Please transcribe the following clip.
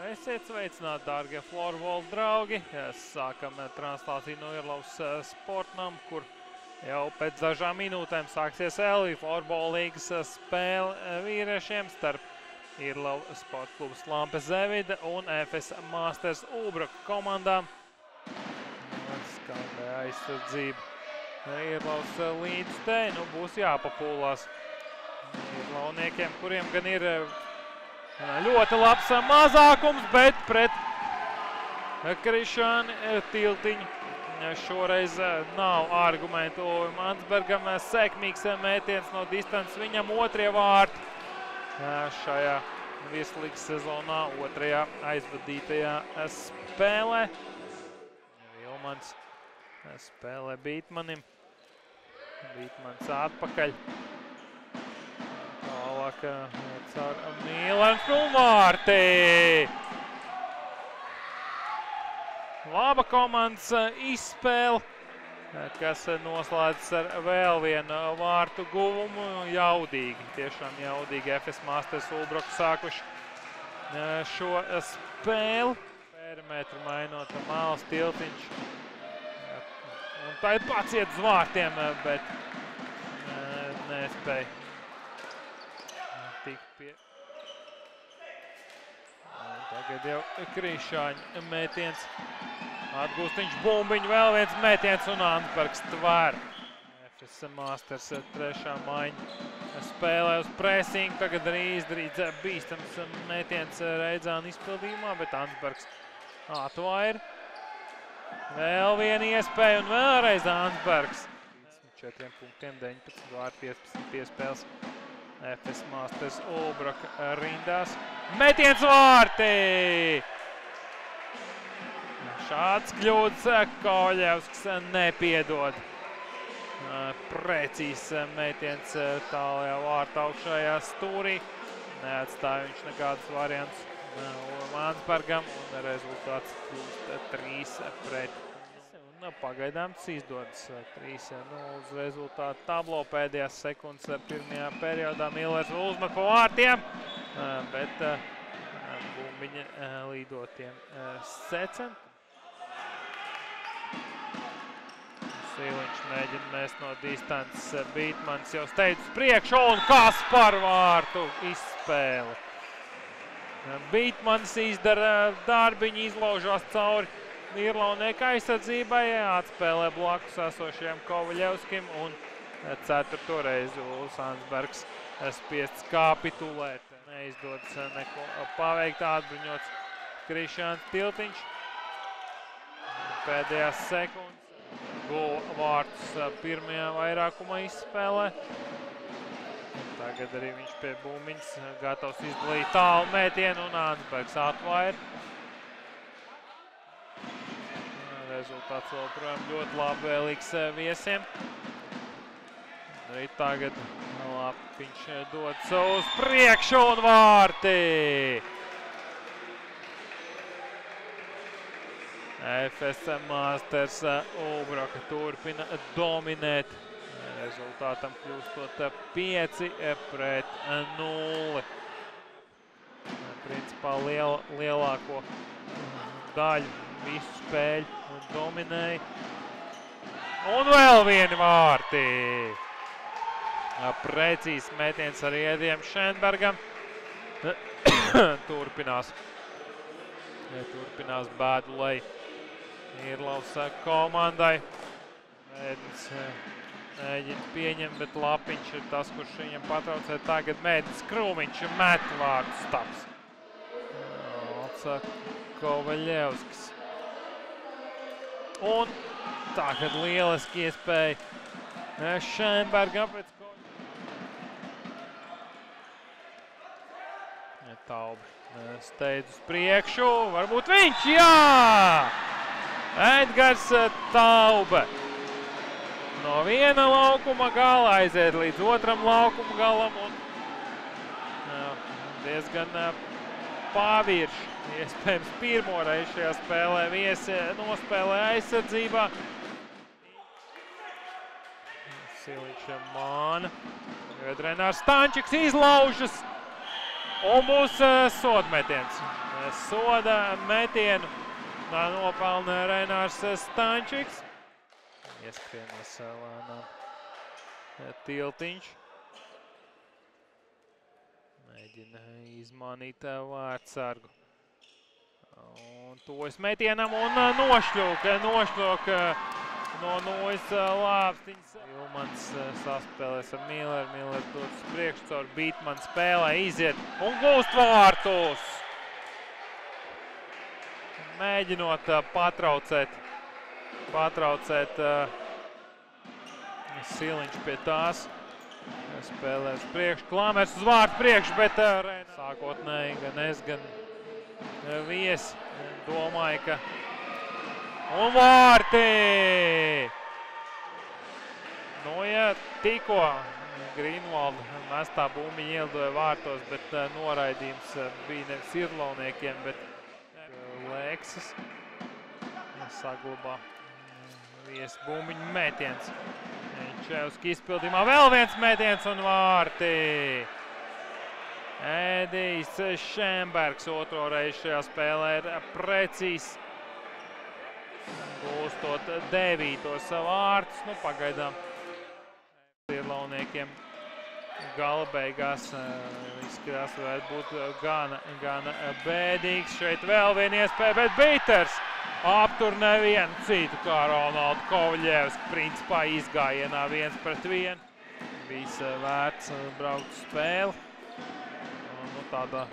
Esiet sveicināti, dārgie Florbola draugi. Sākam translāciju no Irlavas sportnam, kur jau pēc dažām minūtēm sāksies LV Florbola līgas spēle vīriešiem starp Irlavu sporta klubs Lampe Zevide un FS Masters Ulbraka komandām. Skandē aizsardzība Irlavas līdzstē, būs jāpapūlās irlavniekiem, kuriem gan ir ļoti labs mazākums, bet pret Krišāni Tiltiņu šoreiz nav argumentu. Mansbergam sekmīgs mētiens no distances, viņam otrie vārti šajā virslīgas sezonā, otrajā aizvadītajā spēlē. Vilmans spēlē Bītmanim, Bītmans atpakaļ. Tālāk caur Mīlens un vārti. Laba komandas izspēle, kas noslēdzas ar vēl vienu vārtu guvumu. Jaudīgi, tiešām jaudīgi FS Masters Ulbraku sākuši šo spēli. Perimetru mainot Māls Tiltiņš. Un tagad pats iet uz vārtiem, bet nespēja. Tagad jau Krišāņa mētiens. Atgūst viņš bumbiņu, vēl viens mētiens un Ansbergs tver. FS Masters trešā maiņa spēlē uz presingu. Tagad arī izdarīts bīstams mētiens Reidzāna izpildījumā, bet Ansbergs atvair. Vēl viena iespēja un vēlreiz Ansbergs. 4 punktiem, 19 vārti, 15 piespēles. FS Masters Ulbraka rindās. Metiens vārti! Šāds kļūdas Kovaļevskis nepiedod. Precīzs metiens tālajā vārta augšējā stūrī. Neatstāja viņš nekādas variants Mansbergam un rezultāts kļūst 3-0. Pagaidām tas izdodas 3-0 rezultātu tablo pēdējās sekundes pirmajā periodā. Millers uzmet pa vārtiem, bet bumbiņa līdotiem secen. Sīliņš mēģina mest no distances, Bītmans jau steidz uz priekšu un kas par vārtu izspēli. Bītmans izdara darbiņu, izlaužās cauri Irlavnieku aizsardzībai, atspēlē blakus esošajam Kovaļevskim un 4. reizi Ulis Ansbergs spiests kapitulēt. Neizdodas neko paveikt, atbruņots Krišāns Tiltiņš. Pēdējās sekundes guva vārtus pirmajā vairākumā izspēlē. Tagad arī viņš pie bumbiņas gatavs izdalīt tālu mētienu un Ansbergs atvair. Rezultāts vēl projām ļoti labvēlīgs viesiem. Arī tagad Lapiņš dodas uz priekšu un vārti! FS Masters Ulbraka turpina dominēt. Rezultātam kļūstot 5-0. Principā lielāko daļu visu spēļu dominēja. Un vēl vieni vārti. Precīzs mētiens ar iediem Šenbergam. Turpinās bēdulei Irlavas komandai. Mēdins mēģina pieņemt, bet Lapiņš ir tas, kurš viņam patraucē. Tagad Mēdins Krūmiņš met vārtu staps. Kovaļevskis. Un tagad lieliski iespēja Šenbergam pēc Kovaļevskis. Taube steidz uz priekšu, varbūt viņš, jā! Edgars Taube. No viena laukuma gala aiziet līdz otram laukuma galam un diezgan pavirši. Iespējams pirmo reizi šajā spēlē viesi nospēlē aizsardzībā. Siliņš māna. Renārs Stančiks izlaužas un būs sodmetiens. Soda metienu nopelna Renārs Stančiks. Ieskrienās lēnām Tiltiņš. Mēģina izmanīt vārdsargu. Un tojas metienam un nošļūk no Nojas Lāpstiņas. Ilmans saspēlēs ar Milleru. Milleru dodas priekš caur Bītmanu spēlē, iziet un gūst vārtus. Mēģinot patraucēt Siliņš pie tās. Spēlēs priekš, Klamers uz vārtu priekš, bet sākotnēji gan es, gan Viesi domāju, ka un vārti! Nu, ja tikko Grīnvalda mestā bumbiņa ielidoja vārtos, bet noraidījums bija nevis Irlauniekiem, bet Leksas saglabā Viesi bumbiņu metiens. Čevski izpildījumā vēl viens metiens un vārti! Edijs Šembergs otro reizi šajā spēlē ir precīzs. Gūstot 9. vārtus, nu pagaidām Irlauniekiem gala beigās izskatās varētu būt gan bēdīgs. Šeit vēl viena iespēja, bet Biters aptur nevienu citu kā Ronaldu Kovļevski. Principā izgājienā 1-1. Bija vērts braukt spēli. Nu tādā